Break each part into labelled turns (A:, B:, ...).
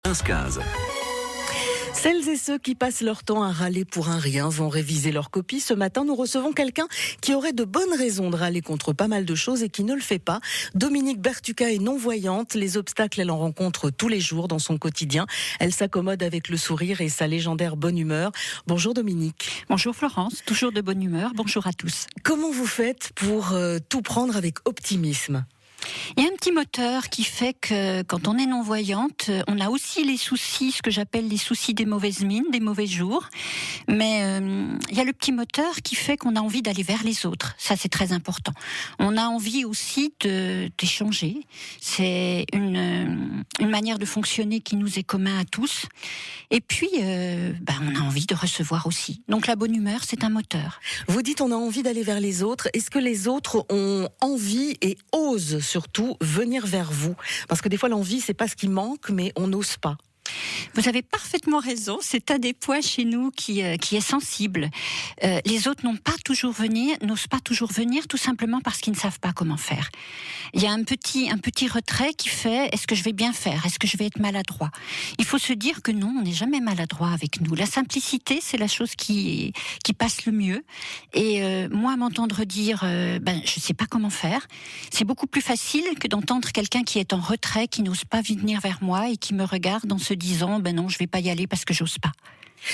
A: 15-15.
B: Celles et ceux qui passent leur temps à râler pour un rien vont réviser leur copie. Ce matin, nous recevons quelqu'un qui aurait de bonnes raisons de râler contre pas mal de choses et qui ne le fait pas. Dominique Bertucca est non-voyante. Les obstacles, elle en rencontre tous les jours dans son quotidien. Elle s'accommode avec le sourire et sa légendaire bonne humeur. Bonjour Dominique.
C: Bonjour Florence, toujours de bonne humeur. Bonjour à tous.
B: Comment vous faites pour tout prendre avec optimisme ?
C: Il y a un petit moteur qui fait que quand on est non-voyante, on a aussi les soucis, ce que j'appelle les soucis des mauvaises mines, des mauvais jours. Mais il y a le petit moteur qui fait qu'on a envie d'aller vers les autres. Ça, c'est très important. On a envie aussi d'échanger. C'est une manière de fonctionner qui nous est commun à tous. Et puis, on a envie de recevoir aussi. Donc la bonne humeur, c'est un moteur.
B: Vous dites on a envie d'aller vers les autres. Est-ce que les autres ont envie et osent surtout venir vers vous? Parce que des fois l'envie c'est pas ce qui manque, mais on n'ose pas.
C: Vous avez parfaitement raison, c'est un des points chez nous qui est sensible. Les autres n'osent pas toujours venir, tout simplement parce qu'ils ne savent pas comment faire. Il y a un petit retrait qui fait, est-ce que je vais bien faire? Est-ce que je vais être maladroit? Il faut se dire que non, on n'est jamais maladroit avec nous. La simplicité, c'est la chose qui passe le mieux. Et moi, m'entendre dire, je sais pas comment faire, c'est beaucoup plus facile que d'entendre quelqu'un qui est en retrait, qui n'ose pas venir vers moi et qui me regarde en se disant non, je vais pas y aller parce que j'ose pas.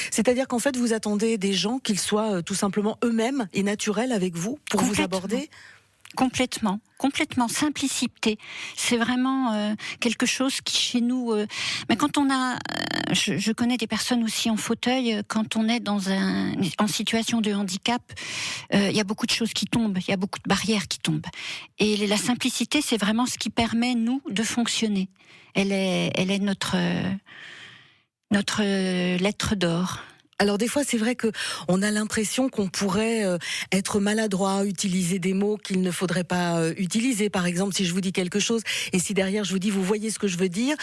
B: C'est-à-dire qu'en fait vous attendez des gens qu'ils soient tout simplement eux-mêmes et naturels avec vous pour vous aborder?
C: Complètement, simplicité. C'est vraiment quelque chose qui chez nous. Mais quand on a, je connais des personnes aussi en fauteuil. Quand on est en situation de handicap, il y a beaucoup de choses qui tombent, il y a beaucoup de barrières qui tombent. Et la simplicité, c'est vraiment ce qui permet nous de fonctionner. Elle est notre lettre d'or.
B: Alors des fois c'est vrai que on a l'impression qu'on pourrait être maladroit, utiliser des mots qu'il ne faudrait pas utiliser. Par exemple, si je vous dis quelque chose et si derrière je vous dis vous voyez ce que je veux dire,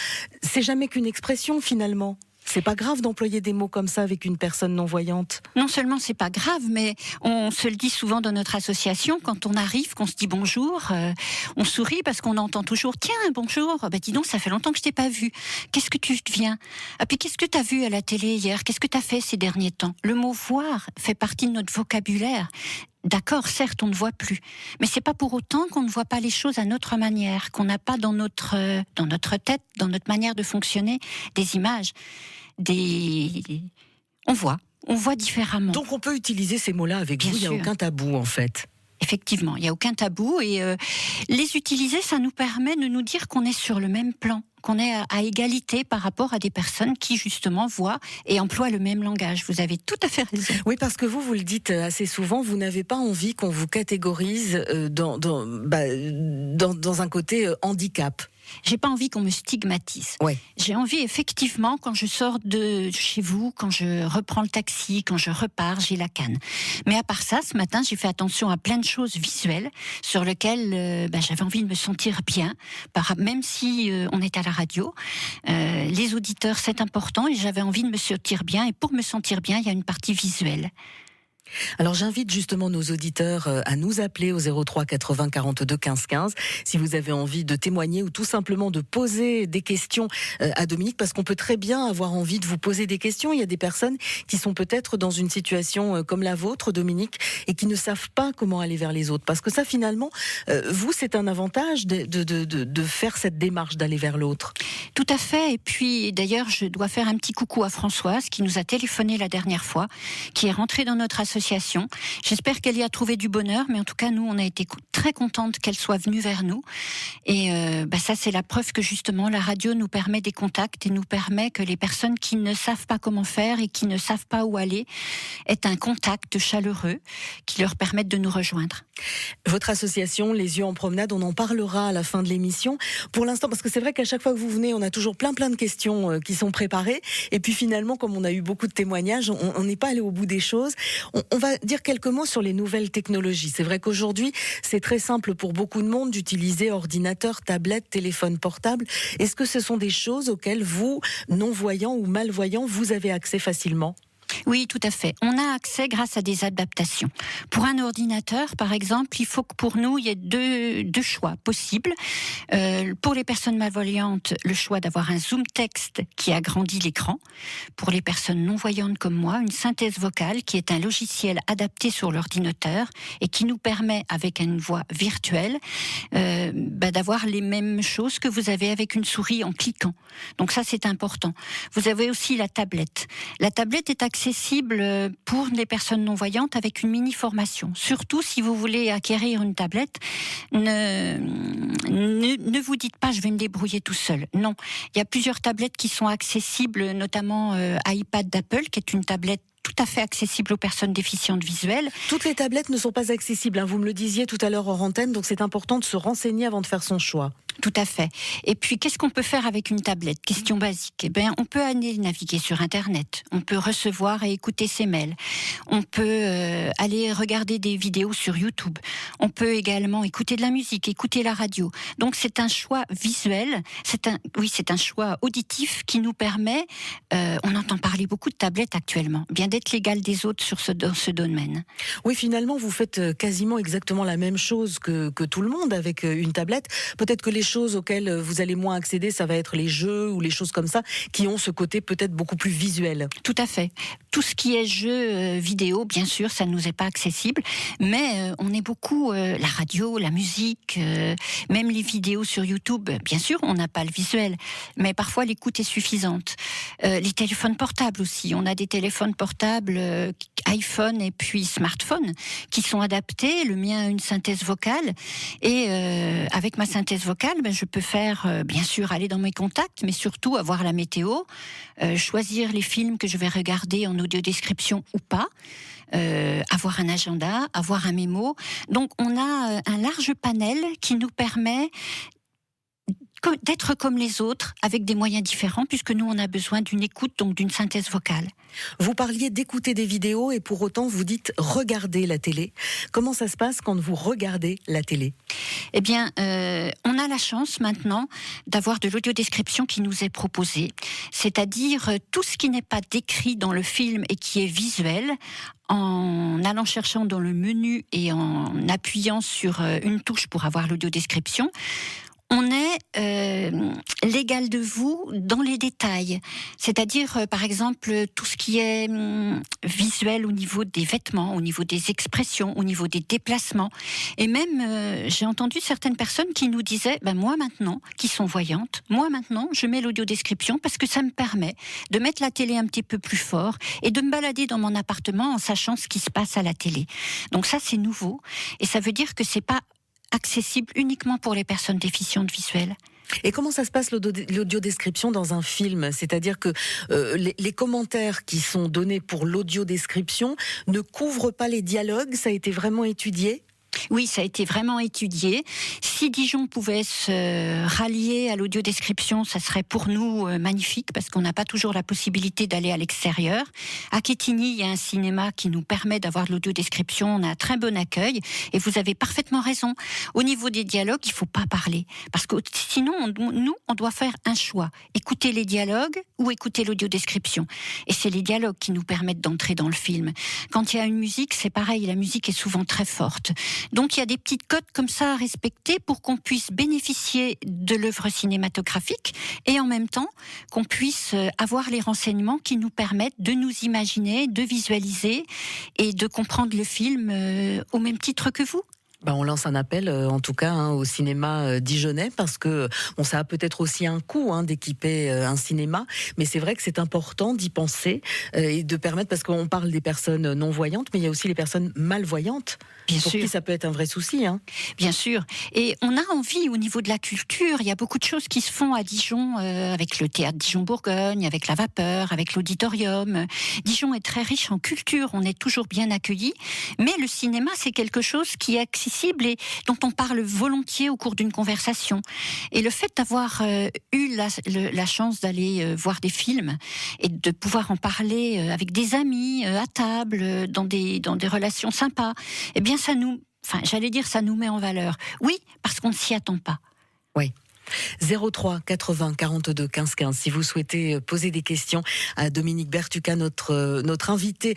B: c'est jamais qu'une expression finalement. C'est pas grave d'employer des mots comme ça avec une personne non-voyante.
C: Non seulement c'est pas grave, mais on se le dit souvent dans notre association, quand on arrive, qu'on se dit bonjour, on sourit parce qu'on entend toujours « Tiens, bonjour, dis donc, ça fait longtemps que je t'ai pas vu. Qu'est-ce que tu deviens? Ah, puis qu'est-ce que t'as vu à la télé hier? Qu'est-ce que t'as fait ces derniers temps ?» Le mot « voir » fait partie de notre vocabulaire. D'accord, certes, on ne voit plus, mais c'est pas pour autant qu'on ne voit pas les choses à notre manière, qu'on n'a pas dans notre tête, dans notre manière de fonctionner, des images, on voit différemment.
B: Donc on peut utiliser ces mots-là avec vous, il n'y a aucun tabou en fait.
C: Effectivement, il n'y a aucun tabou et les utiliser, ça nous permet de nous dire qu'on est sur le même plan, qu'on est à égalité par rapport à des personnes qui justement voient et emploient le même langage. Vous avez tout à fait raison.
B: Oui, parce que vous le dites assez souvent, vous n'avez pas envie qu'on vous catégorise dans un côté handicap.
C: J'ai pas envie qu'on me stigmatise.
B: Ouais.
C: J'ai envie effectivement, quand je sors de chez vous, quand je reprends le taxi, quand je repars, j'ai la canne. Mais à part ça, ce matin, j'ai fait attention à plein de choses visuelles sur lesquelles j'avais envie de me sentir bien. Même si on est à la radio, les auditeurs, c'est important et j'avais envie de me sentir bien. Et pour me sentir bien, il y a une partie visuelle.
B: Alors j'invite justement nos auditeurs à nous appeler au 03 80 42 15 15 si vous avez envie de témoigner ou tout simplement de poser des questions à Dominique, parce qu'on peut très bien avoir envie de vous poser des questions. Il y a des personnes qui sont peut-être dans une situation comme la vôtre, Dominique, et qui ne savent pas comment aller vers les autres. Parce que ça finalement, vous c'est un avantage de faire cette démarche d'aller vers l'autre.
C: Tout à fait. Et puis d'ailleurs je dois faire un petit coucou à Françoise qui nous a téléphoné la dernière fois, qui est rentrée dans notre association. J'espère qu'elle y a trouvé du bonheur, mais en tout cas, nous, on a été très contente qu'elle soit venue vers nous. Et ça, c'est la preuve que justement, la radio nous permet des contacts et nous permet que les personnes qui ne savent pas comment faire et qui ne savent pas où aller aient un contact chaleureux qui leur permette de nous rejoindre.
B: Votre association, Les Yeux en Promenade, on en parlera à la fin de l'émission. Pour l'instant, parce que c'est vrai qu'à chaque fois que vous venez, on a toujours plein de questions qui sont préparées. Et puis finalement, comme on a eu beaucoup de témoignages, on n'est pas allé au bout des choses. On va dire quelques mots sur les nouvelles technologies. C'est vrai qu'aujourd'hui, c'est très simple pour beaucoup de monde d'utiliser ordinateur, tablette, téléphone portable. Est-ce que ce sont des choses auxquelles vous, non-voyants ou malvoyants, vous avez accès facilement ?
C: Oui, tout à fait. On a accès grâce à des adaptations. Pour un ordinateur, par exemple, il faut que pour nous, il y ait deux choix possibles. Pour les personnes malvoyantes, le choix d'avoir un zoom texte qui agrandit l'écran. Pour les personnes non-voyantes comme moi, une synthèse vocale qui est un logiciel adapté sur l'ordinateur et qui nous permet, avec une voix virtuelle, d'avoir les mêmes choses que vous avez avec une souris en cliquant. Donc ça, c'est important. Vous avez aussi la tablette. La tablette est accessible pour les personnes non-voyantes avec une mini-formation. Surtout si vous voulez acquérir une tablette, ne vous dites pas je vais me débrouiller tout seul. Non, il y a plusieurs tablettes qui sont accessibles, notamment iPad d'Apple, qui est une tablette tout à fait accessible aux personnes déficientes visuelles.
B: Toutes les tablettes ne sont pas accessibles, hein. Vous me le disiez tout à l'heure hors antenne, donc c'est important de se renseigner avant de faire son choix.
C: Tout à fait. Et puis, qu'est-ce qu'on peut faire avec une tablette? Question basique. On peut aller naviguer sur Internet. On peut recevoir et écouter ses mails. On peut aller regarder des vidéos sur YouTube. On peut également écouter de la musique, écouter la radio. Donc, c'est un choix visuel. C'est un choix auditif qui nous permet. On entend parler beaucoup de tablettes actuellement. Bien d'être l'égal des autres dans ce domaine.
B: Oui, finalement, vous faites quasiment exactement la même chose que tout le monde avec une tablette. Peut-être que les choses auxquelles vous allez moins accéder, ça va être les jeux ou les choses comme ça, qui ont ce côté peut-être beaucoup plus visuel.
C: Tout à fait. Tout ce qui est jeux vidéo, bien sûr, ça ne nous est pas accessible, mais on est beaucoup la radio, la musique, même les vidéos sur YouTube. Bien sûr, on n'a pas le visuel, mais parfois l'écoute est suffisante. Les téléphones portables aussi. On a des téléphones portables iPhone et puis smartphone qui sont adaptés. Le mien a une synthèse vocale et avec ma synthèse vocale, je peux faire, bien sûr, aller dans mes contacts, mais surtout avoir la météo, choisir les films que je vais regarder en audiodescription ou pas, avoir un agenda, avoir un mémo. Donc, on a un large panel qui nous permet d'être comme les autres, avec des moyens différents, puisque nous, on a besoin d'une écoute, donc d'une synthèse vocale.
B: Vous parliez d'écouter des vidéos et pour autant, vous dites regarder la télé. Comment ça se passe quand vous regardez la télé ?
C: Eh bien, on a la chance maintenant d'avoir de l'audiodescription qui nous est proposée, c'est-à-dire tout ce qui n'est pas décrit dans le film et qui est visuel, en allant cherchant dans le menu et en appuyant sur une touche pour avoir l'audiodescription. On est l'égal de vous dans les détails. C'est-à-dire, par exemple, tout ce qui est visuel au niveau des vêtements, au niveau des expressions, au niveau des déplacements. Et même, j'ai entendu certaines personnes qui nous disaient, moi maintenant, qui sont voyantes, moi maintenant, je mets l'audiodescription parce que ça me permet de mettre la télé un petit peu plus fort et de me balader dans mon appartement en sachant ce qui se passe à la télé. Donc ça, c'est nouveau. Et ça veut dire que c'est pas accessible uniquement pour les personnes déficientes visuelles.
B: Et comment ça se passe l'audiodescription dans un film ? C'est-à-dire que les commentaires qui sont donnés pour l'audiodescription ne couvrent pas les dialogues, ça a été vraiment étudié ?
C: Oui, ça a été vraiment étudié. Si Dijon pouvait se rallier à l'audiodescription, ça serait pour nous magnifique parce qu'on n'a pas toujours la possibilité d'aller à l'extérieur. À Quetigny, il y a un cinéma qui nous permet d'avoir l'audiodescription. On a un très bon accueil et vous avez parfaitement raison. Au niveau des dialogues, il ne faut pas parler parce que sinon, on doit faire un choix. Écouter les dialogues ou écouter l'audiodescription. Et c'est les dialogues qui nous permettent d'entrer dans le film. Quand il y a une musique, c'est pareil. La musique est souvent très forte. Donc il y a des petites codes comme ça à respecter pour qu'on puisse bénéficier de l'œuvre cinématographique et en même temps qu'on puisse avoir les renseignements qui nous permettent de nous imaginer, de visualiser et de comprendre le film au même titre que vous.
B: On lance un appel, en tout cas, au cinéma dijonnais, parce que ça a peut-être aussi un coût d'équiper un cinéma, mais c'est vrai que c'est important d'y penser et de permettre, parce qu'on parle des personnes non-voyantes, mais il y a aussi les personnes malvoyantes, pour qui ça peut être un vrai souci.
C: Bien sûr. Et on a envie, au niveau de la culture, il y a beaucoup de choses qui se font à Dijon, avec le théâtre Dijon-Bourgogne, avec la Vapeur, avec l'auditorium. Dijon est très riche en culture, on est toujours bien accueillis, mais le cinéma, c'est quelque chose qui est accessible et dont on parle volontiers au cours d'une conversation. Et le fait d'avoir eu la chance d'aller voir des films et de pouvoir en parler avec des amis, à table, dans des relations sympas, eh bien ça nous met en valeur. Oui, parce qu'on ne s'y attend pas.
B: Oui. 03 80 42 15 15. Si vous souhaitez poser des questions à Dominique Bertucca, notre invité.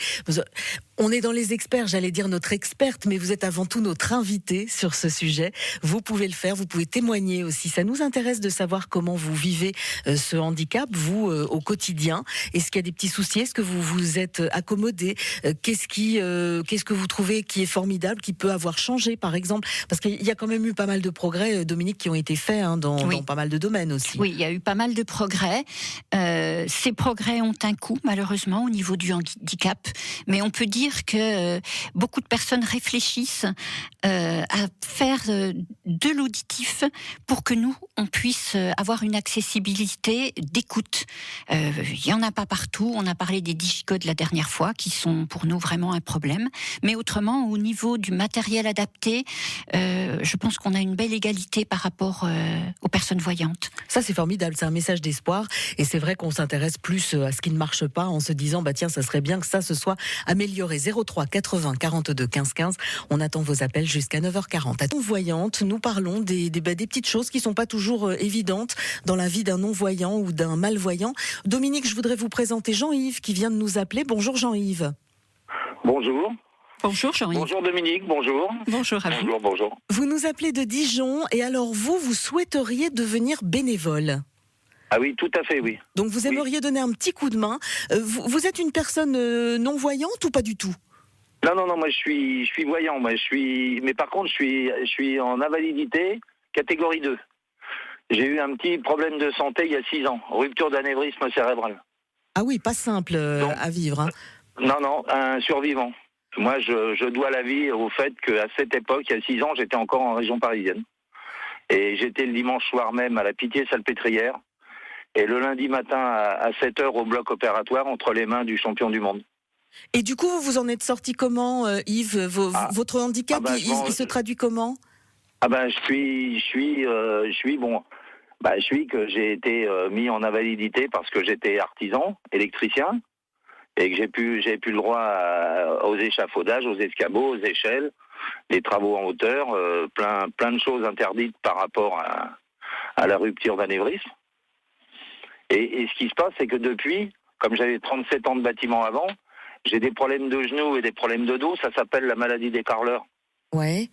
B: On est dans les experts, j'allais dire notre experte, mais vous êtes avant tout notre invité sur ce sujet. Vous pouvez le faire, vous pouvez témoigner aussi. Ça nous intéresse de savoir comment vous vivez ce handicap, vous, au quotidien. Est-ce qu'il y a des petits soucis? Est-ce que vous vous êtes accommodé? Qu'est-ce que vous trouvez qui est formidable, qui peut avoir changé, par exemple? Parce qu'il y a quand même eu pas mal de progrès, Dominique, qui ont été faits dans pas mal de domaines aussi.
C: Oui, il y a eu pas mal de progrès. Ces progrès ont un coût, malheureusement, au niveau du handicap. Mais on peut dire que beaucoup de personnes réfléchissent à faire de l'auditif pour que nous, on puisse avoir une accessibilité d'écoute. Il n'y en a pas partout. On a parlé des digicodes la dernière fois, qui sont pour nous vraiment un problème. Mais autrement, au niveau du matériel adapté, je pense qu'on a une belle égalité par rapport aux personnes voyantes.
B: Ça, c'est formidable. C'est un message d'espoir. Et c'est vrai qu'on s'intéresse plus à ce qui ne marche pas en se disant, tiens, ça serait bien que ça se soit amélioré. 03 80 42 15 15. On attend vos appels jusqu'à 9h40. À non-voyante, nous parlons des petites choses qui sont pas toujours évidentes dans la vie d'un non-voyant ou d'un malvoyant. Dominique, je voudrais vous présenter Jean-Yves qui vient de nous appeler. Bonjour Jean-Yves.
A: Bonjour.
C: Bonjour Jean-Yves.
A: Bonjour Dominique, bonjour.
C: Bonjour à vous.
A: Bonjour.
B: Vous nous appelez de Dijon et alors vous souhaiteriez devenir bénévole?
A: Ah oui, tout à fait, oui.
B: Donc vous aimeriez donner un petit coup de main. Vous êtes une personne non-voyante ou pas du tout?
A: Non, moi je suis voyant, mais par contre je suis en invalidité catégorie 2. J'ai eu un petit problème de santé il y a 6 ans, rupture d'anévrisme cérébral.
B: Ah oui, pas simple à vivre. Hein.
A: Non, un survivant. Moi je dois la vie au fait qu'à cette époque, il y a 6 ans, j'étais encore en région parisienne. Et j'étais le dimanche soir même à la Pitié-Salpêtrière. Et le lundi matin à 7h au bloc opératoire entre les mains du champion du monde.
B: Et du coup, vous vous en êtes sorti comment, Yves? Votre handicap, il se traduit comment?
A: Je suis que j'ai été mis en invalidité parce que j'étais artisan, électricien, et que j'ai plus le droit aux échafaudages, aux escabeaux, aux échelles, les travaux en hauteur, plein de choses interdites par rapport à la rupture d'anévrisme. Et ce qui se passe, c'est que depuis, comme j'avais 37 ans de bâtiment avant, j'ai des problèmes de genoux et des problèmes de dos. Ça s'appelle la maladie des carleurs.
B: Ouais.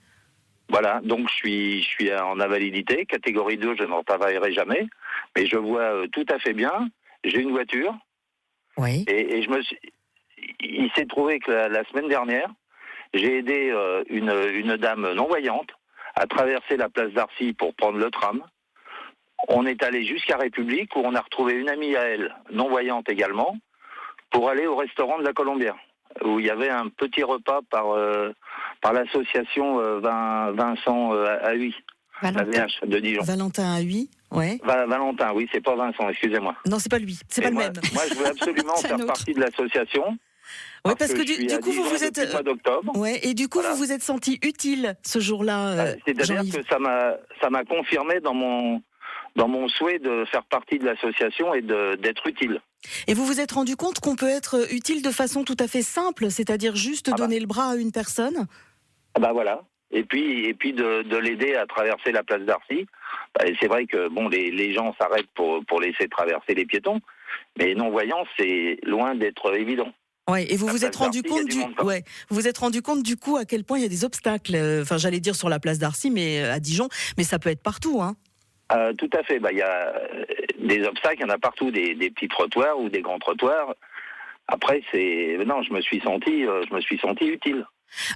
A: Voilà, donc je suis en invalidité, catégorie 2, je ne retravaillerai jamais, mais je vois tout à fait bien. J'ai une voiture.
B: Oui.
A: Et il s'est trouvé que la semaine dernière, j'ai aidé une dame non-voyante à traverser la place d'Arcy pour prendre le tram. On est allé jusqu'à République où on a retrouvé une amie à elle, non-voyante également, pour aller au restaurant de la Colombière, où il y avait un petit repas par l'association Vincent Huy, la VH de Dijon.
B: Valentin Huy, ouais.
A: Valentin, oui, c'est pas Vincent, excusez-moi.
B: Non, c'est pas lui, c'est pas le même.
A: Moi, je veux absolument faire partie de l'association.
B: Oui, parce que du coup, vous vous êtes.
A: Mois d'octobre.
B: Ouais, et du coup, voilà. Vous vous êtes senti utile ce jour-là.
A: C'est-à-dire que ça m'a confirmé dans mon souhait de faire partie de l'association et d'être utile.
B: Et vous vous êtes rendu compte qu'on peut être utile de façon tout à fait simple, c'est-à-dire juste donner le bras à une personne?
A: Voilà. Et puis de l'aider à traverser la place d'Arcy. C'est vrai que les gens s'arrêtent pour laisser traverser les piétons, mais non-voyants, c'est loin d'être évident.
B: Ouais, et vous vous êtes rendu compte vous vous êtes rendu compte du coup à quel point il y a des obstacles. Enfin, j'allais dire sur la place d'Arcy, mais à Dijon, mais ça peut être partout, hein.
A: Tout à fait. Il y a des obstacles, il y en a partout, des petits trottoirs ou des grands trottoirs. Après, je me suis senti utile.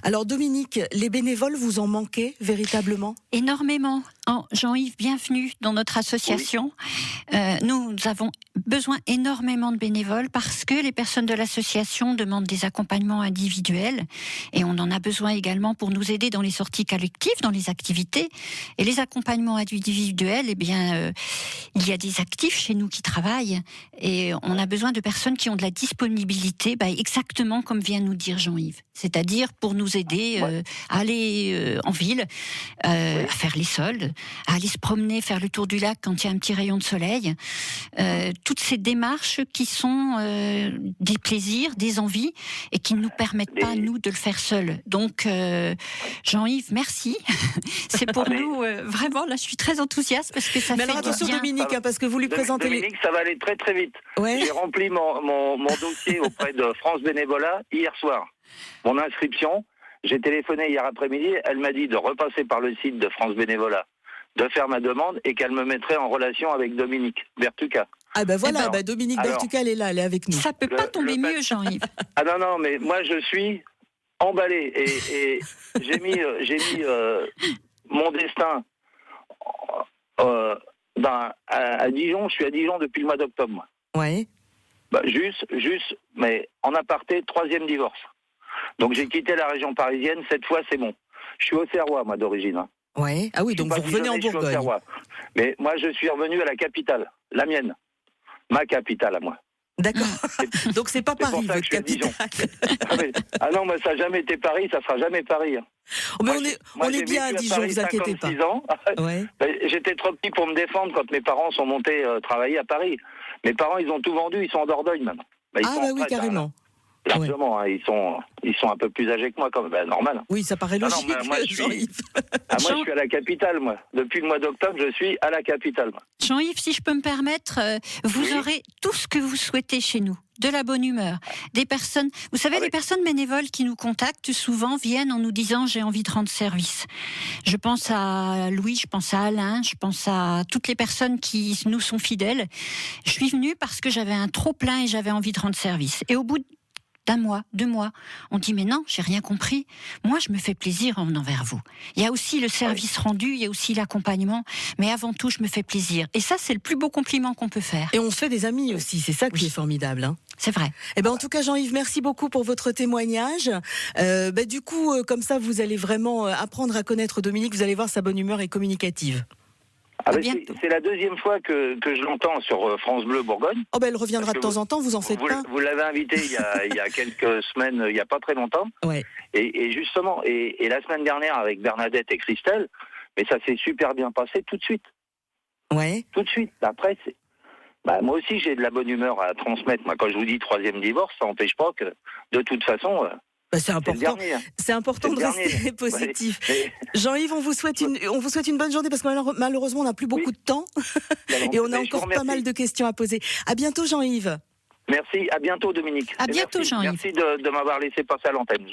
B: Alors Dominique, les bénévoles, vous en manquez véritablement?
C: Énormément. Jean-Yves, bienvenue dans notre association. Oui. Nous avons besoin énormément de bénévoles parce que les personnes de l'association demandent des accompagnements individuels et on en a besoin également pour nous aider dans les sorties collectives, dans les activités. Et les accompagnements individuels, il y a des actifs chez nous qui travaillent et on a besoin de personnes qui ont de la disponibilité, exactement comme vient de nous dire Jean-Yves. C'est-à-dire pour pour nous aider à aller en ville, à faire les soldes, à aller se promener, faire le tour du lac quand il y a un petit rayon de soleil. Toutes ces démarches qui sont des plaisirs, des envies et qui ne nous permettent pas, nous, de le faire seuls. Donc, Jean-Yves, merci. C'est pour nous, vraiment, là, je suis très enthousiaste parce que ça fait
B: alors attention,
C: bien.
B: Dominique, parce que vous lui présentez
A: Dominique, ça va aller très très vite.
B: Ouais.
A: J'ai rempli mon dossier auprès de France Bénévolat hier soir. Mon inscription, j'ai téléphoné hier après-midi, elle m'a dit de repasser par le site de France Bénévolat, de faire ma demande et qu'elle me mettrait en relation avec Dominique Bertuca.
B: Ah ben voilà, Dominique Bertuca, elle est là, elle est avec nous.
C: Ça peut pas tomber mieux, Jean-Yves.
A: Ah non, mais moi je suis emballé et j'ai mis mon destin à Dijon. Je suis à Dijon depuis le mois d'octobre. Moi.
B: Ouais.
A: Juste, mais en aparté, 3e divorce. Donc j'ai quitté la région parisienne. Cette fois, c'est bon. Je suis Auxerrois, moi, d'origine.
B: Ouais. Ah oui, donc vous revenez en Bourgogne.
A: Mais moi, je suis revenu à la capitale, la mienne, ma capitale à moi.
B: D'accord. Donc c'est pas Paris, votre capitale.
A: Ah non, moi ça n'a jamais été Paris, ça sera jamais Paris.
B: Oh, mais on est bien à Dijon, vous inquiétez pas.
A: 56 ans. Ouais. J'étais trop petit pour me défendre quand mes parents sont montés travailler à Paris. Mes parents, ils ont tout vendu, ils sont en Dordogne même.
B: Oui, carrément.
A: Largement, ils sont un peu plus âgés que moi, comme normal.
B: Oui, ça paraît logique.
A: Moi, je suis à la capitale, moi. Depuis le mois d'octobre, je suis à la capitale. Moi.
C: Jean-Yves, si je peux me permettre, vous aurez tout ce que vous souhaitez chez nous. De la bonne humeur, des personnes. Vous savez, les personnes bénévoles qui nous contactent souvent viennent en nous disant j'ai envie de rendre service. Je pense à Louis, je pense à Alain, je pense à toutes les personnes qui nous sont fidèles. Je suis venue parce que j'avais un trop plein et j'avais envie de rendre service. Et au bout d'un mois, 2 mois, on dit mais non, j'ai rien compris. Moi, je me fais plaisir en venant vers vous. Il y a aussi le service rendu, il y a aussi l'accompagnement, mais avant tout, je me fais plaisir. Et ça, c'est le plus beau compliment qu'on peut faire.
B: Et on se fait des amis aussi, c'est ça qui est formidable. Hein.
C: C'est vrai.
B: Eh ben, en tout cas, Jean-Yves, merci beaucoup pour votre témoignage. Du coup, comme ça, vous allez vraiment apprendre à connaître Dominique. Vous allez voir, sa bonne humeur est communicative.
A: C'est la 2e fois que je l'entends sur France Bleu Bourgogne.
B: Oh elle reviendra de temps en temps, vous en faites pas.
A: Vous l'avez invitée il y a quelques semaines, il n'y a pas très longtemps.
B: Ouais.
A: Et justement, et la semaine dernière avec Bernadette et Christelle, mais ça s'est super bien passé tout de suite.
B: Ouais.
A: Tout de suite. Après, moi aussi j'ai de la bonne humeur à transmettre. Moi, quand je vous dis 3e divorce, ça n'empêche pas que de toute façon...
B: c'est important. C'est important de rester positif. Ouais. Jean-Yves, on vous souhaite une bonne journée parce que malheureusement on n'a plus beaucoup de temps et on a encore pas mal de questions à poser. À bientôt, Jean-Yves.
A: Merci, à bientôt Dominique.
C: À bientôt Jean-Yves.
A: Merci de m'avoir laissé passer à l'antenne.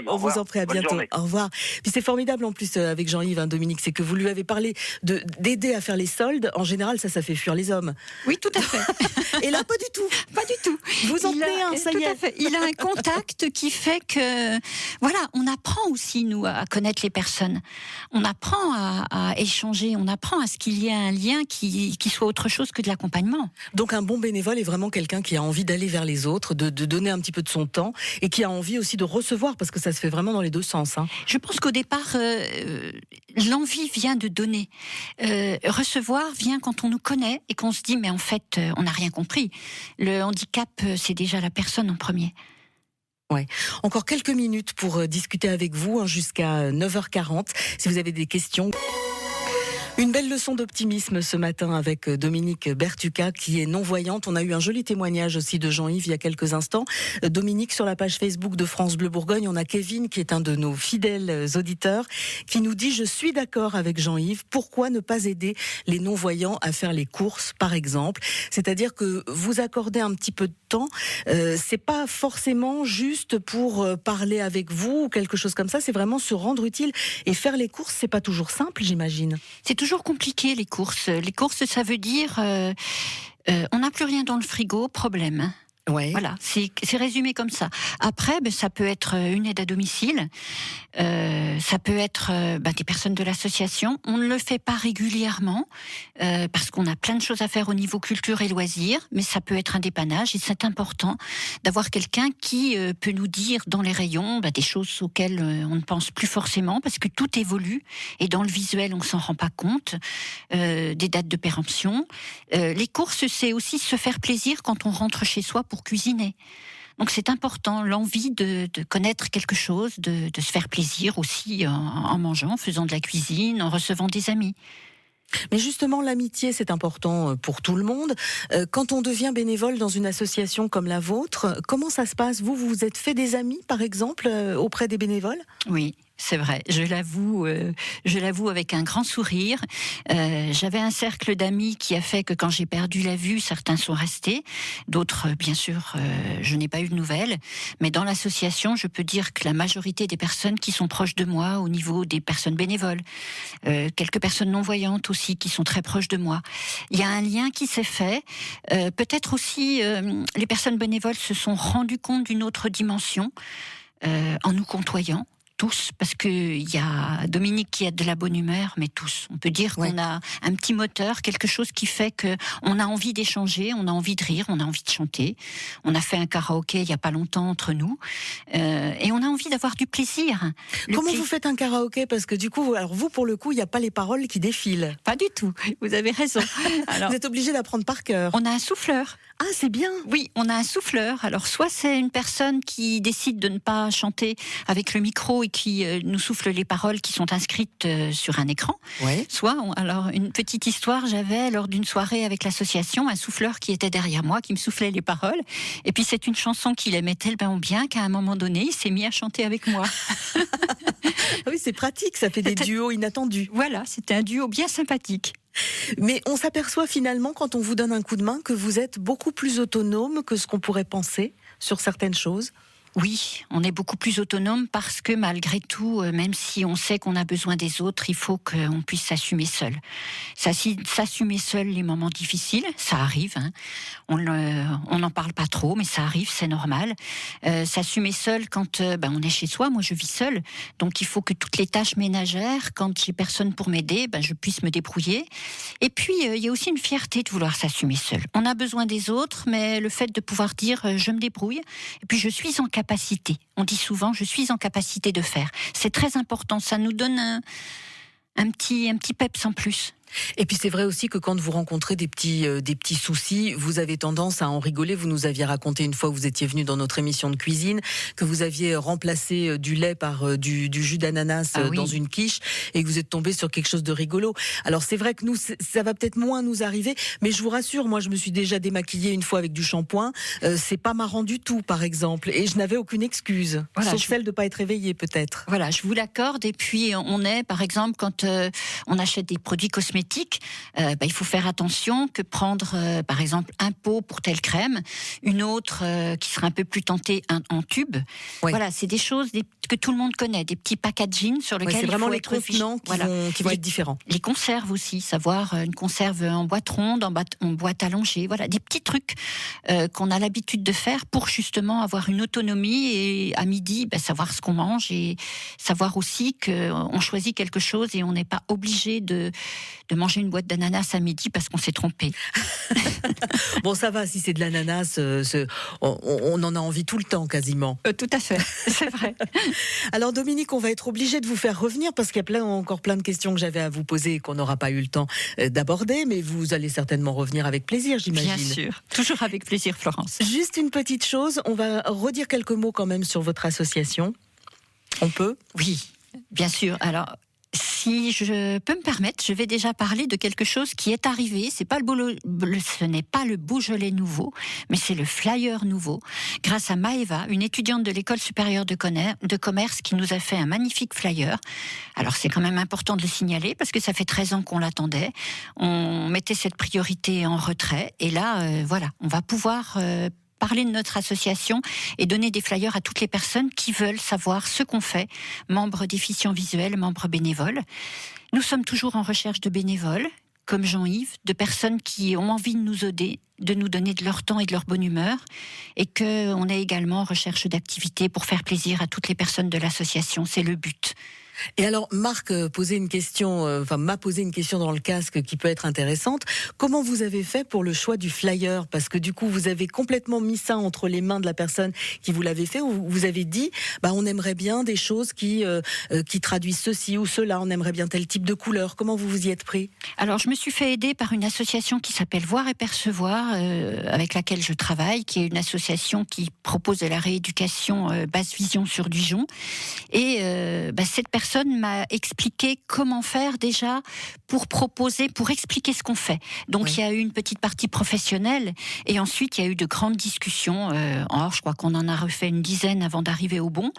B: On vous en prie, à bientôt. Au revoir. Puis c'est formidable en plus avec Jean-Yves, Dominique, c'est que vous lui avez parlé d'aider à faire les soldes. En général, ça fait fuir les hommes.
C: Oui, tout à fait.
B: Et là, pas du tout.
C: Pas du tout.
B: Vous en tenez un, ça y est.
C: Tout à fait. Il a un contact qui fait que, voilà, on apprend aussi, nous, à connaître les personnes. On apprend à échanger, on apprend à ce qu'il y ait un lien qui soit autre chose que de l'accompagnement.
B: Donc un bon bénévole est vraiment quelqu'un qui a envie d'aller vers les autres, de donner un petit peu de son temps et qui a envie aussi de recevoir parce que ça se fait vraiment dans les deux sens. Hein.
C: Je pense qu'au départ, l'envie vient de donner. Recevoir vient quand on nous connaît et qu'on se dit mais en fait, on n'a rien compris. Le handicap, c'est déjà la personne en premier.
B: Ouais. Encore quelques minutes pour discuter avec vous jusqu'à 9h40. Si vous avez des questions... Une belle leçon d'optimisme ce matin avec Dominique Bertuca qui est non-voyante. On a eu un joli témoignage aussi de Jean-Yves il y a quelques instants. Dominique, sur la page Facebook de France Bleu Bourgogne, on a Kevin qui est un de nos fidèles auditeurs qui nous dit « Je suis d'accord avec Jean-Yves, pourquoi ne pas aider les non-voyants à faire les courses par exemple ?» C'est-à-dire que vous accordez un petit peu de temps, c'est pas forcément juste pour parler avec vous ou quelque chose comme ça, c'est vraiment se rendre utile et faire les courses, c'est pas toujours simple, j'imagine.
C: C'est toujours compliqué les courses. Les courses, ça veut dire on n'a plus rien dans le frigo, problème.
B: Ouais.
C: Voilà, c'est résumé comme ça. Après, ça peut être une aide à domicile, ça peut être des personnes de l'association. On ne le fait pas régulièrement parce qu'on a plein de choses à faire au niveau culture et loisirs, mais ça peut être un dépannage et c'est important d'avoir quelqu'un qui peut nous dire dans les rayons des choses auxquelles on ne pense plus forcément parce que tout évolue et dans le visuel on s'en rend pas compte. Des dates de péremption. Les courses, c'est aussi se faire plaisir quand on rentre chez soi pour cuisiner. Donc c'est important, l'envie de connaître quelque chose, de se faire plaisir aussi en mangeant, en faisant de la cuisine, en recevant des amis.
B: Mais justement, l'amitié, c'est important pour tout le monde. Quand on devient bénévole dans une association comme la vôtre, comment ça se passe ? Vous vous êtes fait des amis, par exemple, auprès des bénévoles ?
C: Oui. C'est vrai, je l'avoue avec un grand sourire. J'avais un cercle d'amis qui a fait que quand j'ai perdu la vue, certains sont restés. D'autres, bien sûr, je n'ai pas eu de nouvelles. Mais dans l'association, je peux dire que la majorité des personnes qui sont proches de moi, au niveau des personnes bénévoles, quelques personnes non-voyantes aussi qui sont très proches de moi. Il y a un lien qui s'est fait. Peut-être aussi, les personnes bénévoles se sont rendues compte d'une autre dimension en nous côtoyant. Tous, parce qu'il y a Dominique qui a de la bonne humeur, mais tous. On peut dire qu'on a un petit moteur, quelque chose qui fait qu'on a envie d'échanger, on a envie de rire, on a envie de chanter. On a fait un karaoké il n'y a pas longtemps entre nous, et on a envie d'avoir du plaisir.
B: Comment vous faites un karaoké ? Parce que du coup, alors vous, pour le coup, il n'y a pas les paroles qui défilent.
C: Pas du tout, vous avez raison. Alors,
B: vous êtes obligé d'apprendre par cœur.
C: On a un souffleur.
B: Ah, c'est bien.
C: Oui, on a un souffleur. Alors, soit c'est une personne qui décide de ne pas chanter avec le micro et qui nous souffle les paroles qui sont inscrites sur un écran.
B: Ouais.
C: Soit, alors, une petite histoire, j'avais, lors d'une soirée avec l'association, un souffleur qui était derrière moi, qui me soufflait les paroles. Et puis, c'est une chanson qu'il aimait tellement bien qu'à un moment donné, il s'est mis à chanter avec moi.
B: Oui, c'est pratique, ça fait des duos inattendus.
C: Voilà, c'était un duo bien sympathique.
B: Mais on s'aperçoit finalement, quand on vous donne un coup de main, que vous êtes beaucoup plus autonome que ce qu'on pourrait penser sur certaines choses.
C: Oui, on est beaucoup plus autonome parce que malgré tout, même si on sait qu'on a besoin des autres, il faut qu'on puisse s'assumer seul. S'assumer seul les moments difficiles, ça arrive. Hein. On n'en parle pas trop, mais ça arrive, c'est normal. S'assumer seul quand on est chez soi. Moi, je vis seule, donc il faut que toutes les tâches ménagères, quand j'ai personne pour m'aider, je puisse me débrouiller. Et puis, il y a aussi une fierté de vouloir s'assumer seul. On a besoin des autres, mais le fait de pouvoir dire je me débrouille, et puis je suis en capacité. On dit souvent, je suis en capacité de faire. C'est très important, ça nous donne un petit peps en plus.
B: Et puis c'est vrai aussi que quand vous rencontrez des petits soucis, vous avez tendance à en rigoler. Vous nous aviez raconté une fois que vous étiez venu dans notre émission de cuisine, que vous aviez remplacé du lait par du jus d'ananas dans une quiche et que vous êtes tombé sur quelque chose de rigolo. Alors c'est vrai que nous, ça va peut-être moins nous arriver, mais je vous rassure, moi je me suis déjà démaquillée une fois avec du shampoing. C'est pas marrant du tout, par exemple, et je n'avais aucune excuse, sauf celle de pas être réveillée peut-être.
C: Voilà, je vous l'accorde. Et puis on est, par exemple, quand on achète des produits cosmétiques, il faut faire attention que prendre, par exemple, un pot pour telle crème, une autre qui sera un peu plus tentée en tube. Ouais. Voilà, c'est des choses que tout le monde connaît, des petits packaging sur lesquels
B: c'est vraiment
C: il faut
B: les
C: être
B: contenants qui vont être différents.
C: Les conserves aussi, savoir une conserve en boîte ronde, en boîte allongée, voilà, des petits trucs qu'on a l'habitude de faire pour justement avoir une autonomie et à midi, savoir ce qu'on mange et savoir aussi qu'on choisit quelque chose et on n'est pas obligé de manger une boîte d'ananas à midi parce qu'on s'est trompé.
B: Bon, ça va, si c'est de l'ananas, on en a envie tout le temps quasiment.
C: Tout à fait, c'est vrai.
B: Alors Dominique, on va être obligé de vous faire revenir parce qu'il y a encore plein de questions que j'avais à vous poser et qu'on n'aura pas eu le temps d'aborder, mais vous allez certainement revenir avec plaisir, j'imagine.
C: Bien sûr, toujours avec plaisir, Florence.
B: Juste une petite chose, on va redire quelques mots quand même sur votre association. On peut ?
C: Oui, bien sûr. Alors, si je peux me permettre, je vais déjà parler de quelque chose qui est arrivé. Ce n'est pas le Beaujolais nouveau, mais c'est le flyer nouveau. Grâce à Maëva, une étudiante de l'école supérieure de commerce qui nous a fait un magnifique flyer. Alors c'est quand même important de le signaler parce que ça fait 13 ans qu'on l'attendait. On mettait cette priorité en retrait et là, on va pouvoir parler de notre association et donner des flyers à toutes les personnes qui veulent savoir ce qu'on fait, membres déficients visuels, membres bénévoles. Nous sommes toujours en recherche de bénévoles, comme Jean-Yves, de personnes qui ont envie de nous aider, de nous donner de leur temps et de leur bonne humeur, et qu'on est également en recherche d'activités pour faire plaisir à toutes les personnes de l'association. C'est le but.
B: Et alors, Marc posait une question, m'a posé une question dans le casque qui peut être intéressante. Comment vous avez fait pour le choix du flyer? Parce que du coup, vous avez complètement mis ça entre les mains de la personne qui vous l'avait fait, ou vous avez dit, on aimerait bien des choses qui traduisent ceci ou cela, on aimerait bien tel type de couleur. Comment vous vous y êtes pris?
C: Alors, je me suis fait aider par une association qui s'appelle Voir et Percevoir, avec laquelle je travaille, qui est une association qui propose de la rééducation basse vision sur Dijon. Et cette personne m'a expliqué comment faire déjà pour proposer, pour expliquer ce qu'on fait. Donc, il y a eu une petite partie professionnelle et ensuite, il y a eu de grandes discussions. Je crois qu'on en a refait une dizaine avant d'arriver au bon,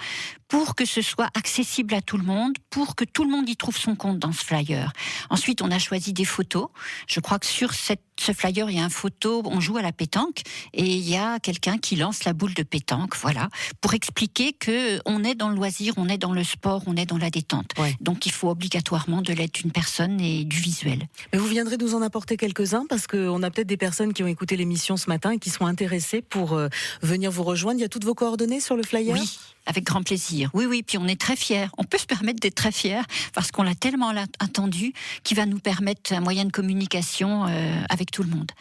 C: pour que ce soit accessible à tout le monde, pour que tout le monde y trouve son compte dans ce flyer. Ensuite, on a choisi des photos. Je crois que sur ce flyer, il y a une photo, on joue à la pétanque et il y a quelqu'un qui lance la boule de pétanque, voilà, pour expliquer que on est dans le loisir, on est dans le sport, on est dans la détente. Ouais. Donc il faut obligatoirement de l'aide d'une personne et du visuel.
B: Mais vous viendrez nous en apporter quelques-uns parce qu'on a peut-être des personnes qui ont écouté l'émission ce matin et qui sont intéressées pour venir vous rejoindre. Il y a toutes vos coordonnées sur le flyer?
C: Oui. Avec grand plaisir. Oui, puis on est très fiers. On peut se permettre d'être très fiers parce qu'on l'a tellement attendu qu'il va nous permettre un moyen de communication avec tout le monde.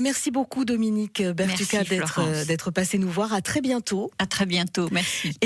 B: Merci beaucoup Dominique Bertucca d'être passé nous voir. À très bientôt.
C: À très bientôt, merci.